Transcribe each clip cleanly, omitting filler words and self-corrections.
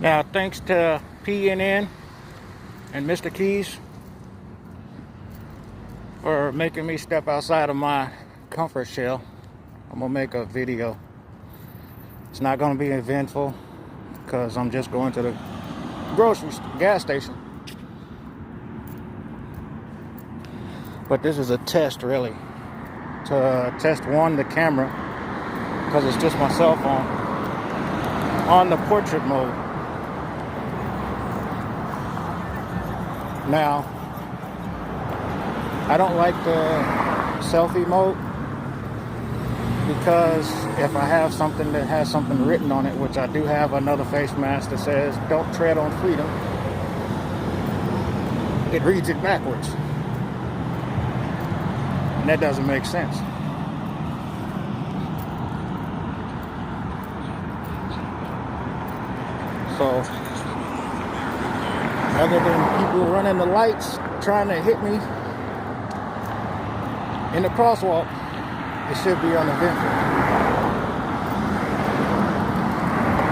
Now, thanks to PNN and Mr. Keys for making me step outside of my comfort shell, I'm gonna make a video. It's not gonna be eventful because I'm just going to the gas station. But this is a test, really, to test the camera, because it's just my cell phone, on the portrait mode. Now, I don't like the selfie mode because if I have something that has something written on it, which I do have another face mask that says "Don't tread on freedom," it reads it backwards. And that doesn't make sense. So, other than people running the lights, trying to hit me in the crosswalk, it should be uneventful.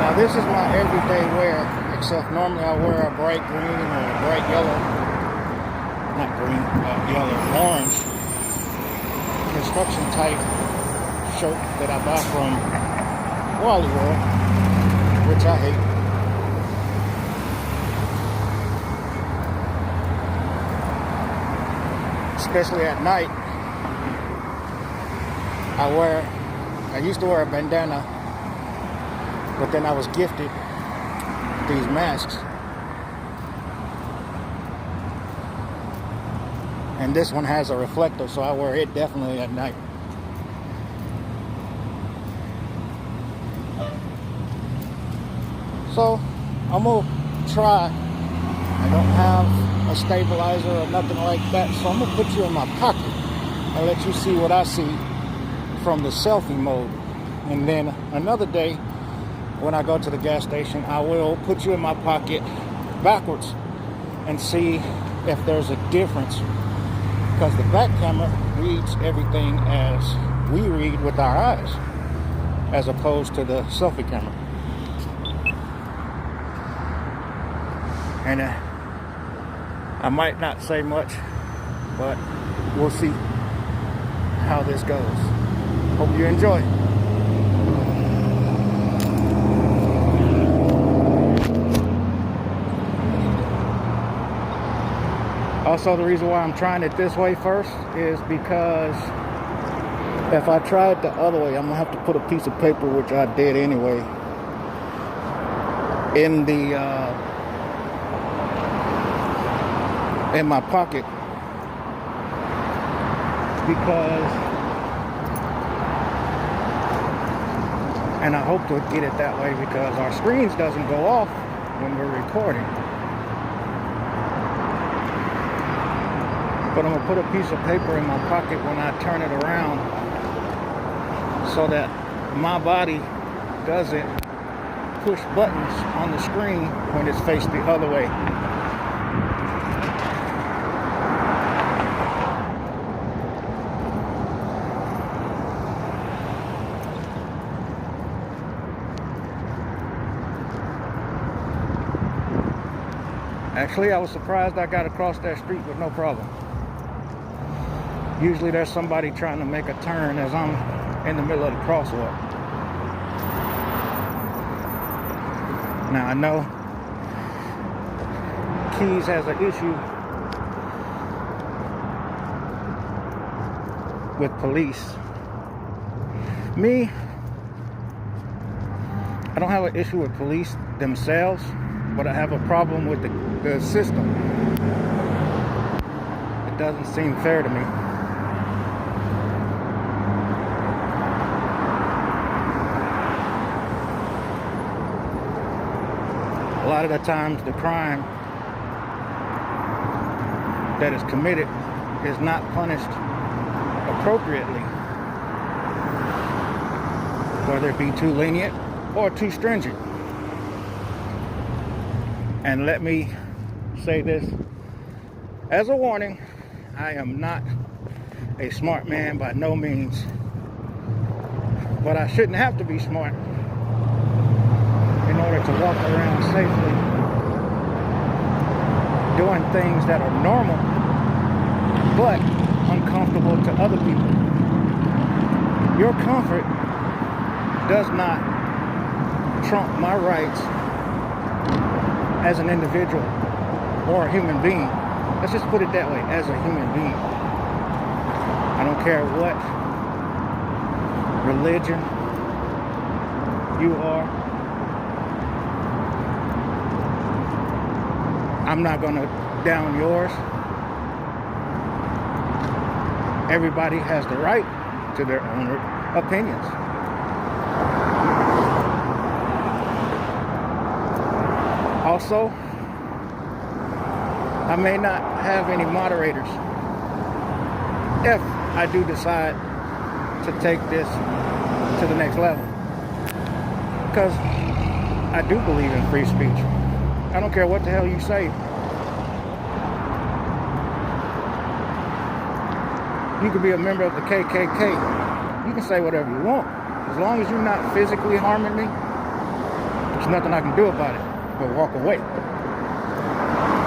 Now, this is my everyday wear, except normally I wear a bright green or a bright yellow, not green, yellow, orange, construction type shirt that I buy from Wally World, which I hate. Especially at night. I used to wear a bandana, but then I was gifted these masks. And this one has a reflector, so I wear it definitely at night. So, I'm gonna try. I don't have a stabilizer or nothing like that, so I'm gonna put you in my pocket and let you see what I see from the selfie mode. And then another day, when I go to the gas station, I will put you in my pocket backwards and see if there's a difference, because the back camera reads everything as we read with our eyes, as opposed to the selfie camera. And I might not say much, but we'll see how this goes. Hope you enjoy. Also, the reason why I'm trying it this way first is because if I try it the other way, I'm gonna have to put a piece of paper, which I did anyway, in my pocket, because, and I hope to get it that way because our screens doesn't go off when we're recording. But I'm gonna put a piece of paper in my pocket when I turn it around so that my body doesn't push buttons on the screen when it's faced the other way. Actually, I was surprised I got across that street with no problem. Usually there's somebody trying to make a turn as I'm in the middle of the crosswalk. Now, I know Keys has an issue with police. Me, I don't have an issue with police themselves, but I have a problem with the system. It doesn't seem fair to me. A lot of the times the crime that is committed is not punished appropriately, whether it be too lenient or too stringent. And let me say this as a warning, I am not a smart man by no means, but I shouldn't have to be smart in order to walk around safely doing things that are normal but uncomfortable to other people. Your comfort does not trump my rights as an individual or a human being. Let's just put it that way, as a human being. I don't care what religion you are. I'm not gonna down yours. Everybody has the right to their own opinions. Also, I may not have any moderators if I do decide to take this to the next level, because I do believe in free speech. I don't care what the hell you say. You could be a member of the KKK. You can say whatever you want. As long as you're not physically harming me, there's nothing I can do about it but walk away.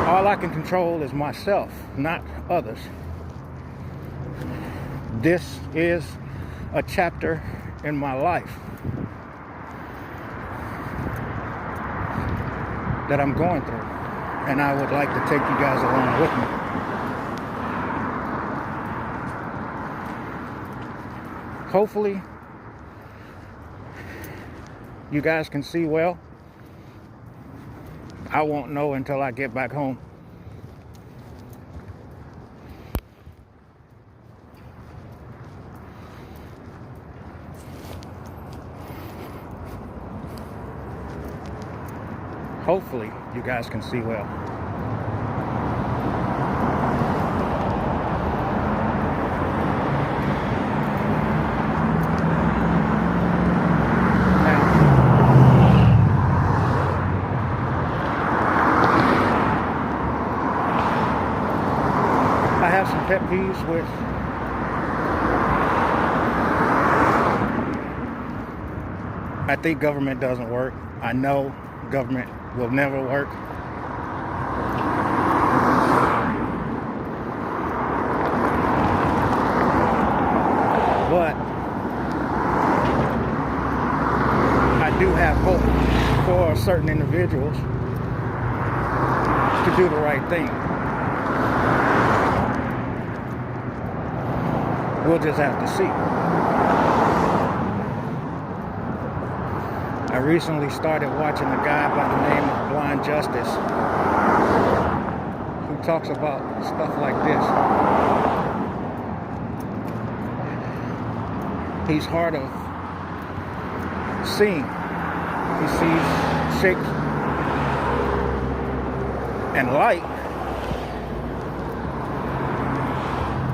All I can control is myself, not others. This is a chapter in my life that I'm going through, and I would like to take you guys along with me. Hopefully, you guys can see well. I won't know until I get back home. Hopefully, you guys can see well. I have some pet peeves with I think government doesn't work. I know government will never work. But I do have hope for certain individuals to do the right thing. We'll just have to see. I recently started watching a guy by the name of Blind Justice who talks about stuff like this. He's hard of seeing. He sees shape and light,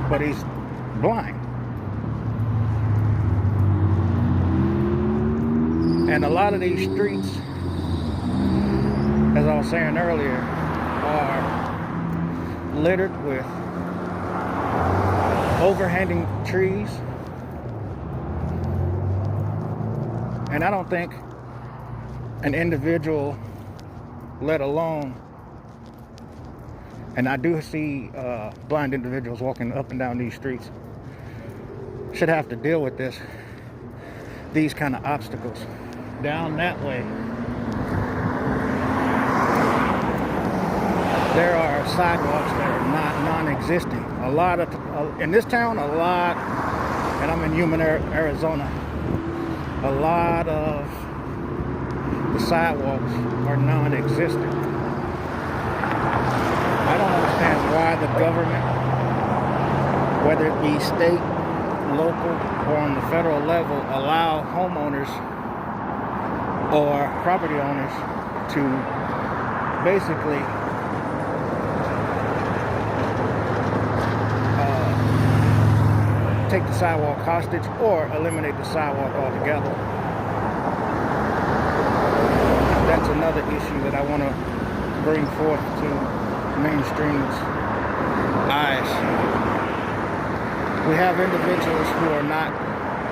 but he's blind. And a lot of these streets, as I was saying earlier, are littered with overhanging trees. And I don't think an individual, let alone, and I do see blind individuals walking up and down these streets, should have to deal with these kind of obstacles. Down that way, there are sidewalks that are not non-existent. A lot of, in this town, a lot, and I'm in Yuma, Arizona, a lot of the sidewalks are non-existent. I don't understand why the government, whether it be state, local, or on the federal level, allow homeowners or property owners to basically take the sidewalk hostage or eliminate the sidewalk altogether. That's another issue that I want to bring forth to mainstream's eyes. We have individuals who are not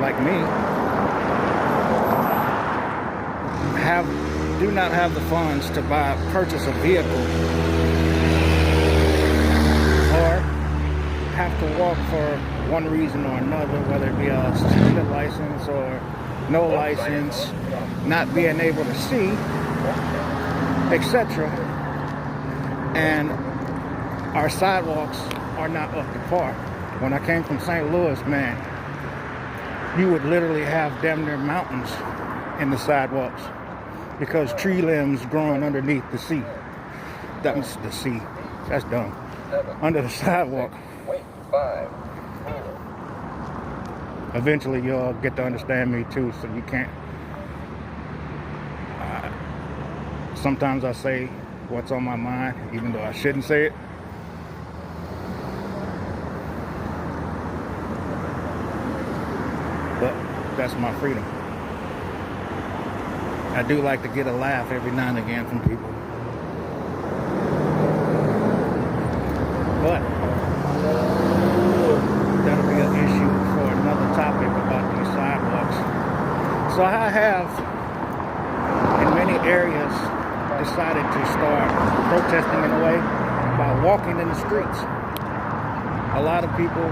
like me, have do not have the funds to purchase a vehicle, or have to walk for one reason or another, whether it be a suspended license or no license, not being able to see, etc., and our sidewalks are not up to par. When I came from St. Louis, man, you would literally have damn near mountains in the sidewalks because tree limbs growing underneath the sea. That's the sea. That's dumb. Under the sidewalk. Eventually, you'll get to understand me too, so you can't. Sometimes I say what's on my mind, even though I shouldn't say it. But that's my freedom. I do like to get a laugh every now and again from people. But that'll be an issue for another topic about these sidewalks. So I have, in many areas, decided to start protesting in a way by walking in the streets. A lot of people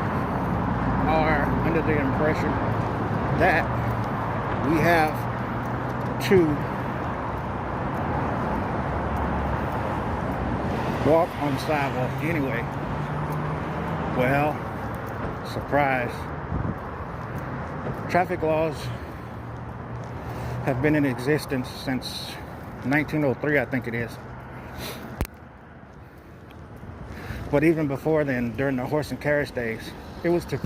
are under the impression that we have to walk on the sidewalk anyway. Well, surprise. Traffic laws have been in existence since 1903, I think it is. But even before then, during the horse and carriage days, it was to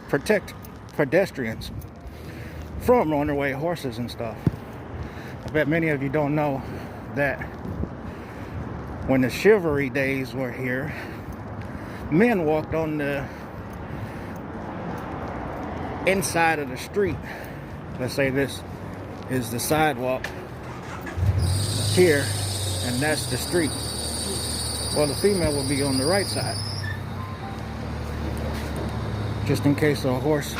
protect pedestrians from runaway horses and stuff. I bet many of you don't know that when the chivalry days were here, men walked on the inside of the street. Let's say this is the sidewalk here, and that's the street. Well, the female will be on the right side, just in case a horse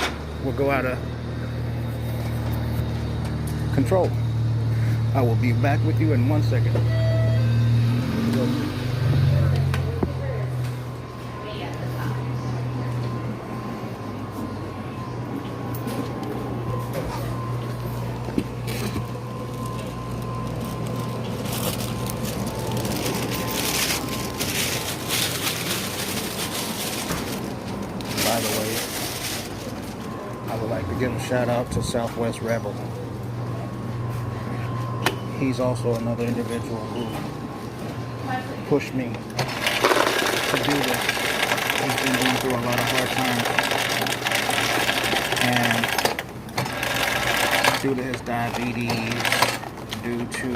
will go out of control. I will be back with you in 1 second. By the way, I would like to give a shout out to Southwest Rebel. He's also another individual who pushed me to do this. He's been going through a lot of hard times, and due to his diabetes, due to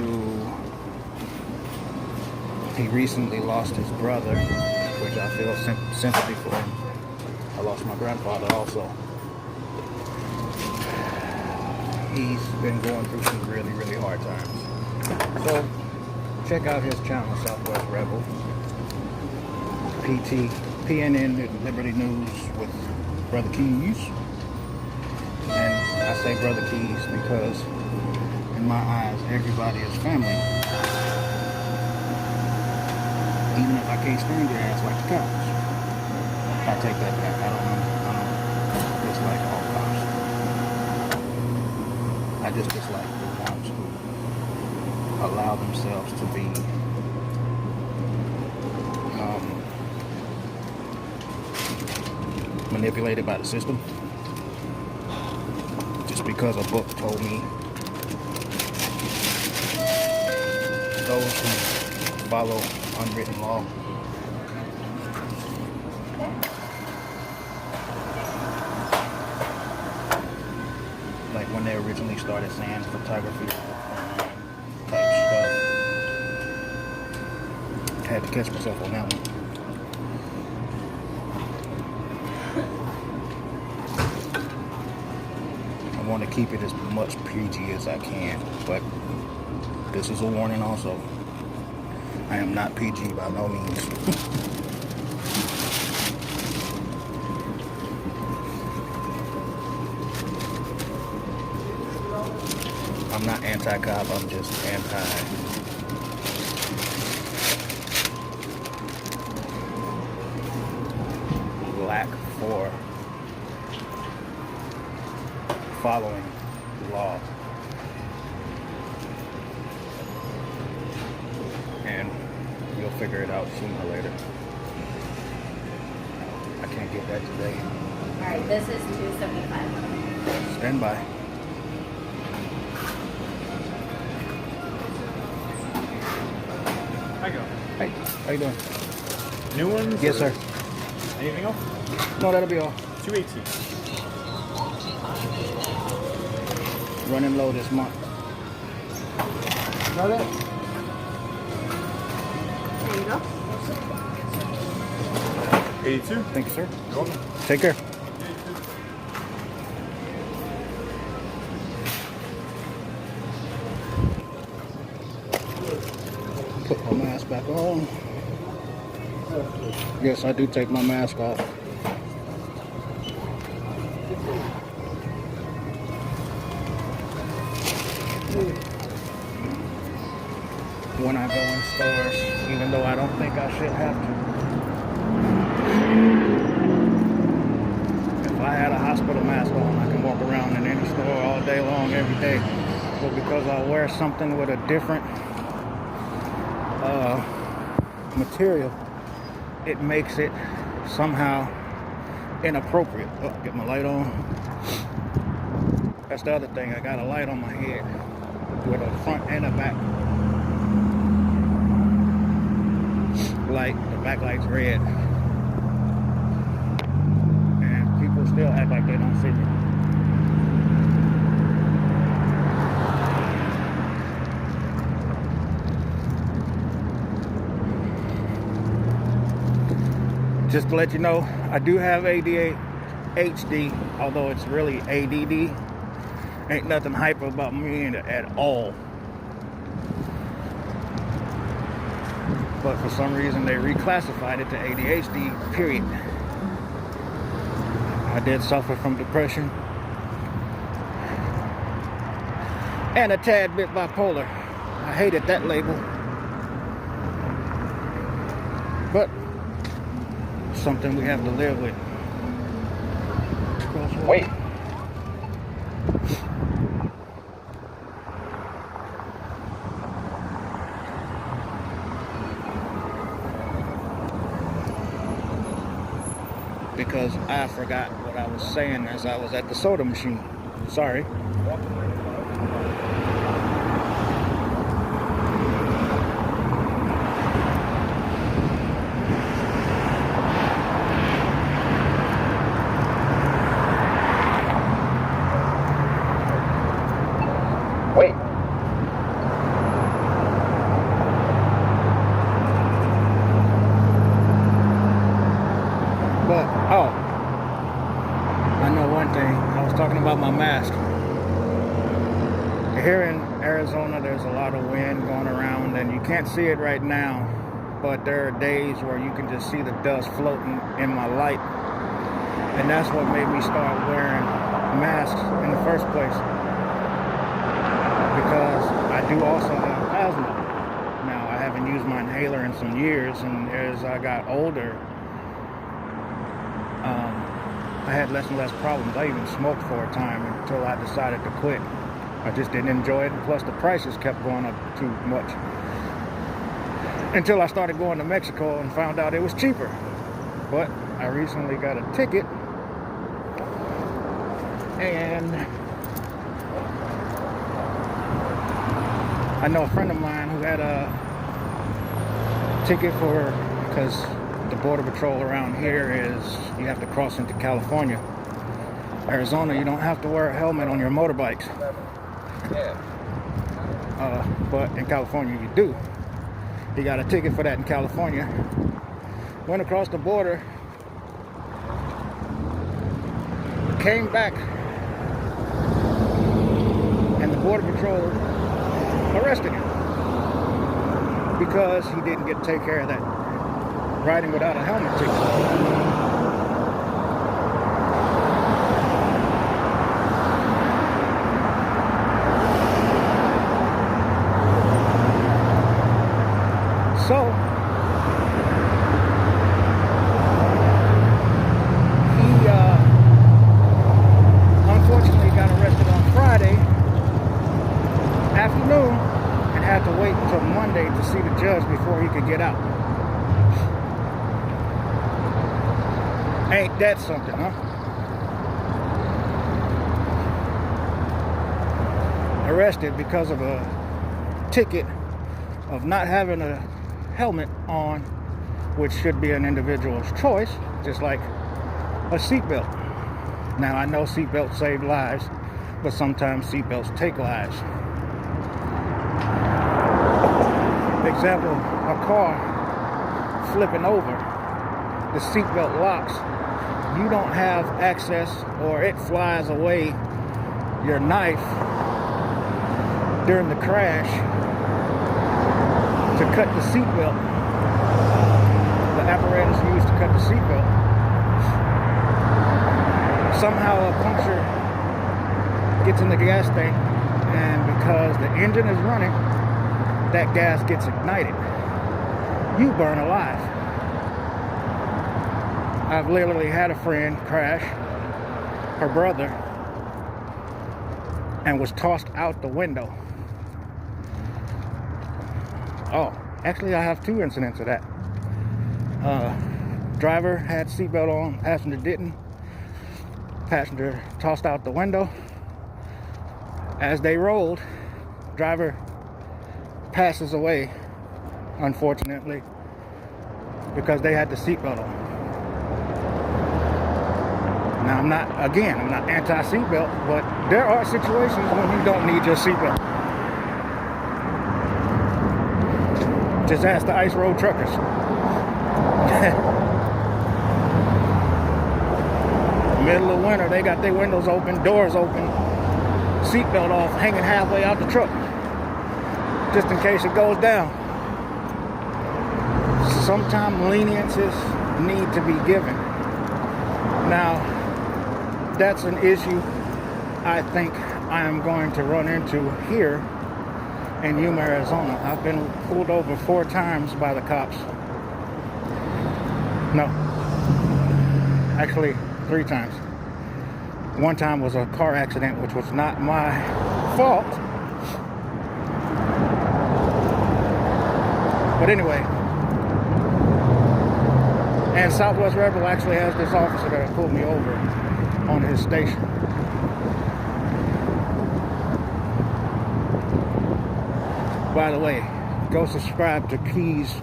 he recently lost his brother, which I feel sympathy for him. I lost my grandfather also. He's been going through some really, really hard times. So, check out his channel, Southwest Rebel. PT, PNN, Liberty News with Brother Keys. And I say Brother Keys because, in my eyes, everybody is family. Even if I can't stand your ass like the cops. I take that back. I don't dislike all cops. I just dislike the ones who allow themselves to be manipulated by the system just because a book told me. Those who follow unwritten law. Like when they originally started saying photography type stuff. Had to catch myself on that one. I want to keep it as much PG as I can, but this is a warning also. I am not PG by no means. I'm I'm not anti-cop, I'm just anti-black for following the law. And you'll figure it out sooner or later. I can't get that today. All right, this is $275. Stand by. Hi, go. Hey, how you doing? New ones? Yes, sir. Anything else? No, that'll be all. 218. Running low this month. Got it? There you go. 82. Thank you, sir. You're welcome. Take care. Put my mask back on. Yes, I do take my mask off. When I go in stores, even though I don't think I should have to. If I had a hospital mask on, I can walk around in any store all day long, every day. But because I wear something with a different material, it makes it somehow inappropriate. Oh, get my light on. That's the other thing. I got a light on my head with a front and a back light. The back light's red. And people still act like they don't see me. Just to let you know, I do have ADHD, although it's really ADD. Ain't nothing hyper about me at all. But for some reason they reclassified it to ADHD, period. I did suffer from depression and a tad bit bipolar. I hated that label. But something we have to live with. Wait. Because I forgot what I was saying as I was at the soda machine. Sorry. Wait. But, oh, I know one thing. I was talking about my mask. Here in Arizona, there's a lot of wind going around, and you can't see it right now, but there are days where you can just see the dust floating in my light. And that's what made me start wearing masks in the first place. Because I do also have asthma. Now, I haven't used my inhaler in some years, and as I got older, I had less and less problems. I even smoked for a time until I decided to quit. I just didn't enjoy it, and plus the prices kept going up too much. Until I started going to Mexico and found out it was cheaper. But I recently got a ticket, and I know a friend of mine who had a ticket for, because the border patrol around here is you have to cross into California. Arizona, you don't have to wear a helmet on your motorbikes. But in California you do. He got a ticket for that in California. Went across the border, came back, and the border patrol arrested him because he didn't get to take care of that riding without a helmet ticket. So he unfortunately got arrested on Friday afternoon and had to wait until Monday to see the judge before he could get out. Ain't that something, huh? Arrested because of a ticket of not having a helmet on, which should be an individual's choice, just like a seatbelt. Now, I know seatbelts save lives, but sometimes seatbelts take lives. Example, a car flipping over, the seatbelt locks. You don't have access, or it flies away your knife during the crash to cut the seatbelt, the apparatus used to cut the seatbelt. Somehow a puncture gets in the gas tank, and because the engine is running, that gas gets ignited. You burn alive. I've literally had a friend crash, her brother, and was tossed out the window. Oh, actually I have 2 incidents of that. Driver had seatbelt on, passenger didn't. Passenger tossed out the window. As they rolled, driver passes away, unfortunately, because they had the seatbelt on. Now, I'm not anti-seatbelt, but there are situations when you don't need your seatbelt. Just ask the ice road truckers. Middle of winter, they got their windows open, doors open, seatbelt off, hanging halfway out the truck, just in case it goes down. Sometimes leniencies need to be given. Now, that's an issue I think I am going to run into here in Yuma, Arizona. I've been pulled over 4 times by the cops. No, actually 3 times. One time was a car accident, which was not my fault. But anyway, and Southwest Rebel actually has this officer that pulled me over on his station. By the way, go subscribe to Keys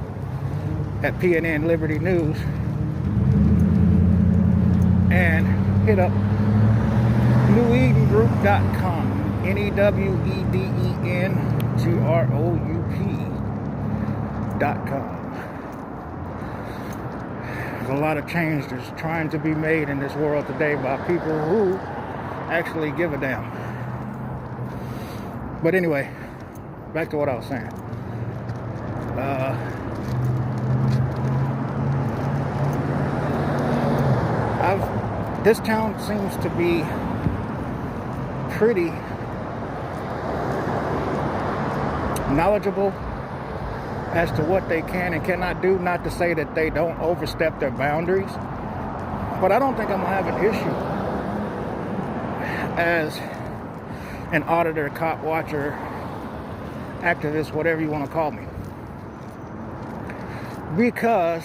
at PNN Liberty News and hit up NewEdenGroup.com. NewEdenGroup.com. There's a lot of change that's trying to be made in this world today by people who actually give a damn. But anyway, back to what I was saying. This town seems to be pretty knowledgeable as to what they can and cannot do. Not to say that they don't overstep their boundaries, but I don't think I'm gonna have an issue as an auditor, cop watcher, activist, whatever you want to call me, because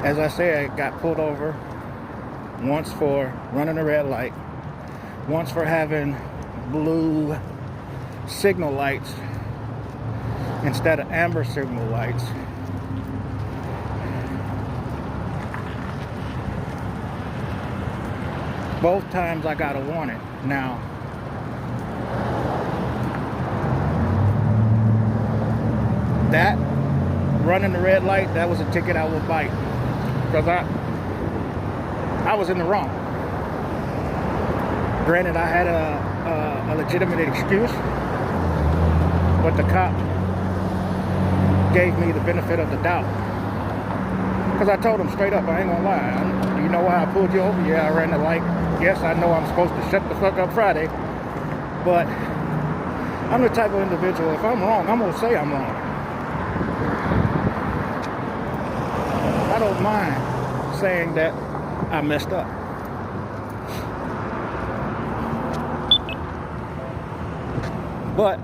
as I say, I got pulled over once for running a red light, once for having blue signal lights instead of amber signal lights. Both times I got a warning. Now, that running the red light, that was a ticket I would bite, because I was in the wrong. Granted, I had a legitimate excuse, but the cop gave me the benefit of the doubt, because I told him straight up, I ain't gonna lie, do you know why I pulled you over? Yeah, I ran the light. Yes, I know I'm supposed to shut the fuck up Friday, but I'm the type of individual, if I'm wrong, I'm going to say I'm wrong. I don't mind saying that I messed up. But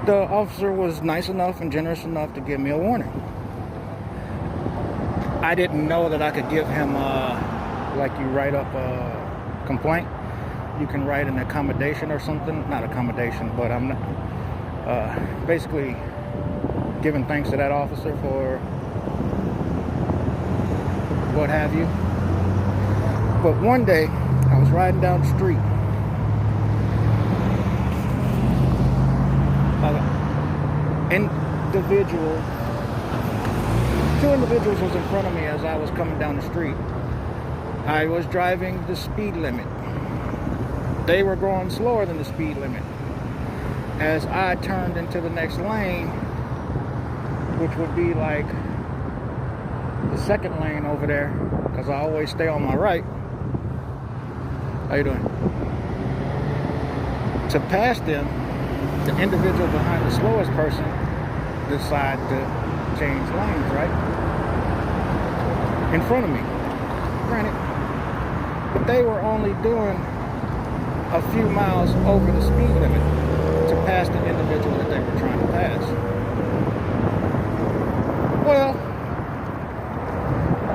the officer was nice enough and generous enough to give me a warning. I didn't know that I could give him, like you write up a complaint. You can write an accommodation or something. Not accommodation, but I'm not, basically giving thanks to that officer for what have you. But one day, I was riding down the street. Two individuals was in front of me as I was coming down the street. I was driving the speed limit. They were going slower than the speed limit. As I turned into the next lane, which would be like the second lane over there, because I always stay on my right. How you doing? To pass them, the individual behind the slowest person decided to change lanes, right? In front of me. Granted, but they were only doing a few miles over the speed limit to pass the individual that they were trying to pass. Well,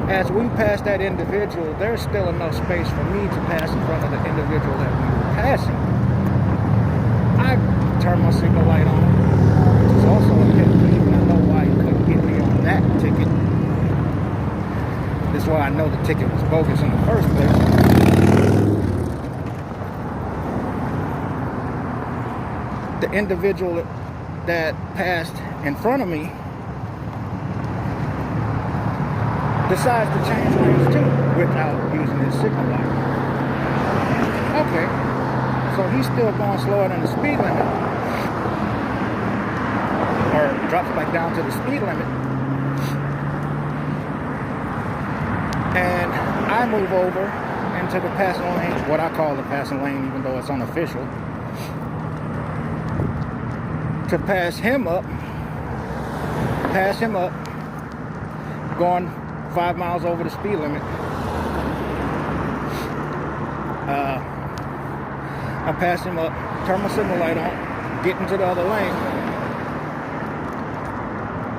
as we passed that individual, there's still enough space for me to pass in front of the individual that we were passing. I turned my signal light on, which is also a pet peeve, and I know why you couldn't get me on that ticket. That's why I know the ticket was bogus in the first place. The individual that passed in front of me decides to change lanes too without using his signal light. Okay, so he's still going slower than the speed limit, or drops back down to the speed limit, and I move over into the passing lane, what I call the passing lane, even though it's unofficial, to pass him up, going 5 miles over the speed limit. I pass him up, turn my signal light on, get into the other lane.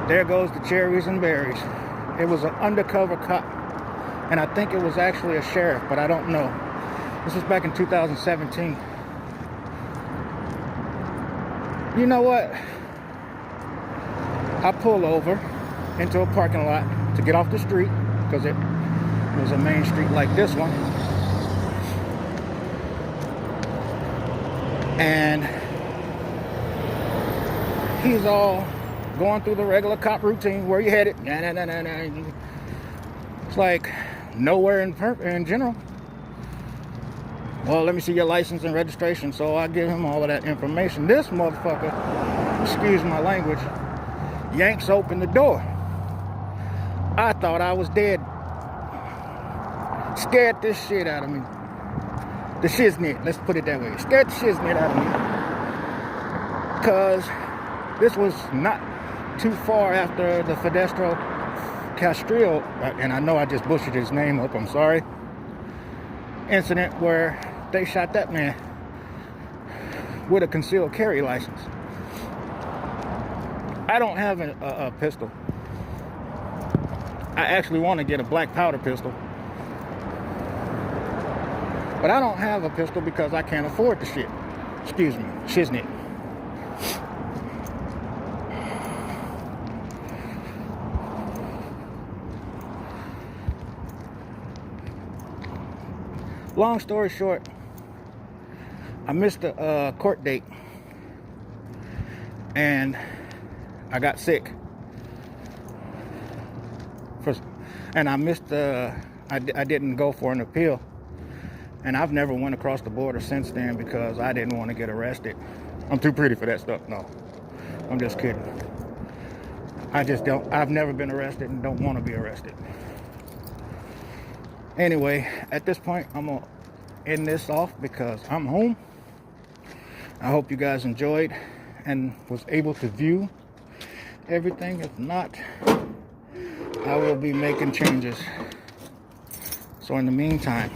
There goes the cherries and berries. It was an undercover cop, and I think it was actually a sheriff, but I don't know. This was back in 2017. You know what? I pull over into a parking lot to get off the street, because it was a main street like this one. And he's all going through the regular cop routine. Where you headed? Nah. It's like nowhere in general. Well, let me see your license and registration. So I give him all of that information. This motherfucker, excuse my language, yanks open the door. I thought I was dead. Scared this shit out of me. The shiznit, let's put it that way. Scared the shiznit out of me. Because this was not too far after the Fidestro Castrillo, and I know I just butchered his name up, I'm sorry, incident where they shot that man with a concealed carry license. I don't have a pistol. I actually want to get a black powder pistol. But I don't have a pistol because I can't afford the shit. Excuse me, shiznit. Long story short, I missed a court date and I got sick. And I missed I didn't go for an appeal. And I've never went across the border since then because I didn't want to get arrested. I'm too pretty for that stuff. No, I'm just kidding. I've never been arrested and don't want to be arrested. Anyway, at this point, I'm gonna end this off because I'm home. I hope you guys enjoyed and was able to view everything. If not, I will be making changes. So in the meantime,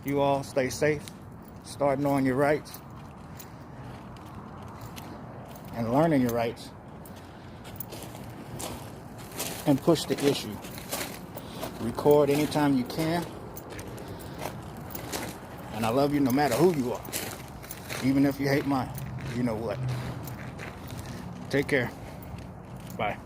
you all stay safe, start knowing your rights and learning your rights, and push the issue. Record anytime you can. And I love you no matter who you are. Even if you hate mine, you know what. Take care. Bye.